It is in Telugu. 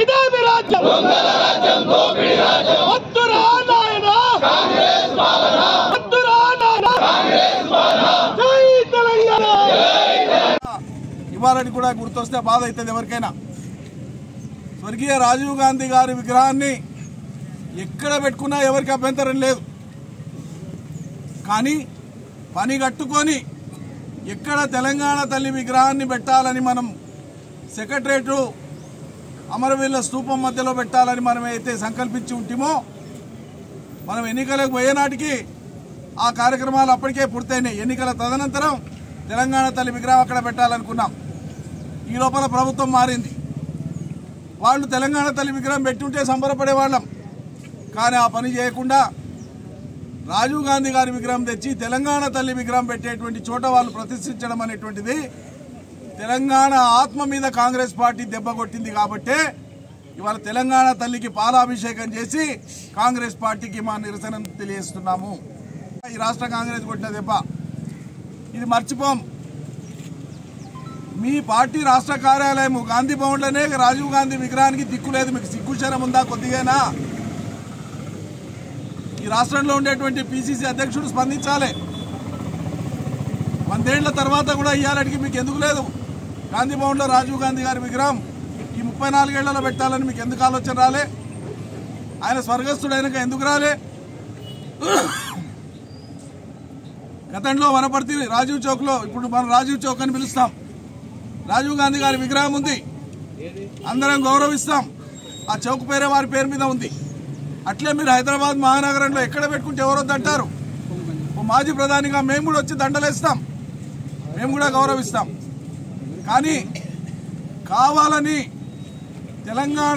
ఇదేమి రాజ్యం వద్దురా నాయనా వద్దురా నాయనా జై తెలంగాణ ఇవాళని కూడా గుర్తొస్తే బాధ అవుతుంది ఎవరికైనా. స్వర్గీయ రాజీవ్ గాంధీ గారి విగ్రహాన్ని ఎక్కడ పెట్టుకున్నా ఎవరికి అభ్యంతరం లేదు. కానీ పని కట్టుకొని ఎక్కడ తెలంగాణ తల్లి విగ్రహాన్ని పెట్టాలని మనం సెక్రటరేట్ అమరవీరుల స్తూపం మధ్యలో పెట్టాలని మనం అయితే సంకల్పించి ఉంటేమో మనం ఎన్నికలకు పోయేనాటికి ఆ కార్యక్రమాలు అప్పటికే పూర్తయినాయి. ఎన్నికల తదనంతరం తెలంగాణ తల్లి విగ్రహం అక్కడ పెట్టాలనుకున్నాం. ఈ లోపల ప్రభుత్వం మారింది. వాళ్ళు తెలంగాణ తల్లి విగ్రహం పెట్టుంటే సంబరపడేవాళ్ళం. కానీ ఆ పని చేయకుండా రాజీవ్ గాంధీ గారి విగ్రహం తెచ్చి తెలంగాణ తల్లి విగ్రహం పెట్టేటువంటి చోట వాళ్ళు ప్రతిష్ఠించడం అనేటువంటిది తెలంగాణ ఆత్మ మీద కాంగ్రెస్ పార్టీ దెబ్బ కొట్టింది. కాబట్టే ఇవాళ తెలంగాణ తల్లికి పాలాభిషేకం చేసి కాంగ్రెస్ పార్టీకి మా నిరసన తెలియజేస్తున్నాము. ఈ రాష్ట్ర కాంగ్రెస్ కొట్టిన దెబ్బ ఇది మర్చిపోం. మీ పార్టీ రాష్ట్ర కార్యాలయం గాంధీ భవన్లోనే రాజీవ్ గాంధీ విగ్రహానికి దిక్కు లేదు. మీకు సిగ్గుశరం ఉందా కొద్దిగానా? ఈ రాష్ట్రంలో ఉండేటువంటి పిసిసి అధ్యక్షుడు స్పందించాలి. 100 ఏళ్ల తర్వాత కూడా ఇయ్యాలడికి మీకు ఎందుకు లేదు? గాంధీ భవన్లో రాజీవ్ గాంధీ గారి విగ్రహం ఈ 34 ఏళ్లలో పెట్టాలని మీకు ఎందుకు ఆలోచన రాలే? ఆయన స్వర్గస్థుడైనాక ఎందుకు రాలే? గతంలో వనపర్తి రాజీవ్ చౌక్లో, ఇప్పుడు మనం రాజీవ్ చౌక్ అని పిలుస్తాం, రాజీవ్ గాంధీ గారి విగ్రహం ఉంది. అందరం గౌరవిస్తాం. ఆ చౌక్ పేరే వారి పేరు మీద ఉంది. అట్లే మీరు హైదరాబాద్ మహానగరంలో ఎక్కడ పెట్టుకుంటే ఎవరొద్దంటారు? ఓ మాజీ ప్రధానిగా మేము కూడా వచ్చి దండలేస్తాం, మేము కూడా గౌరవిస్తాం. కానీ కావాలని తెలంగాణ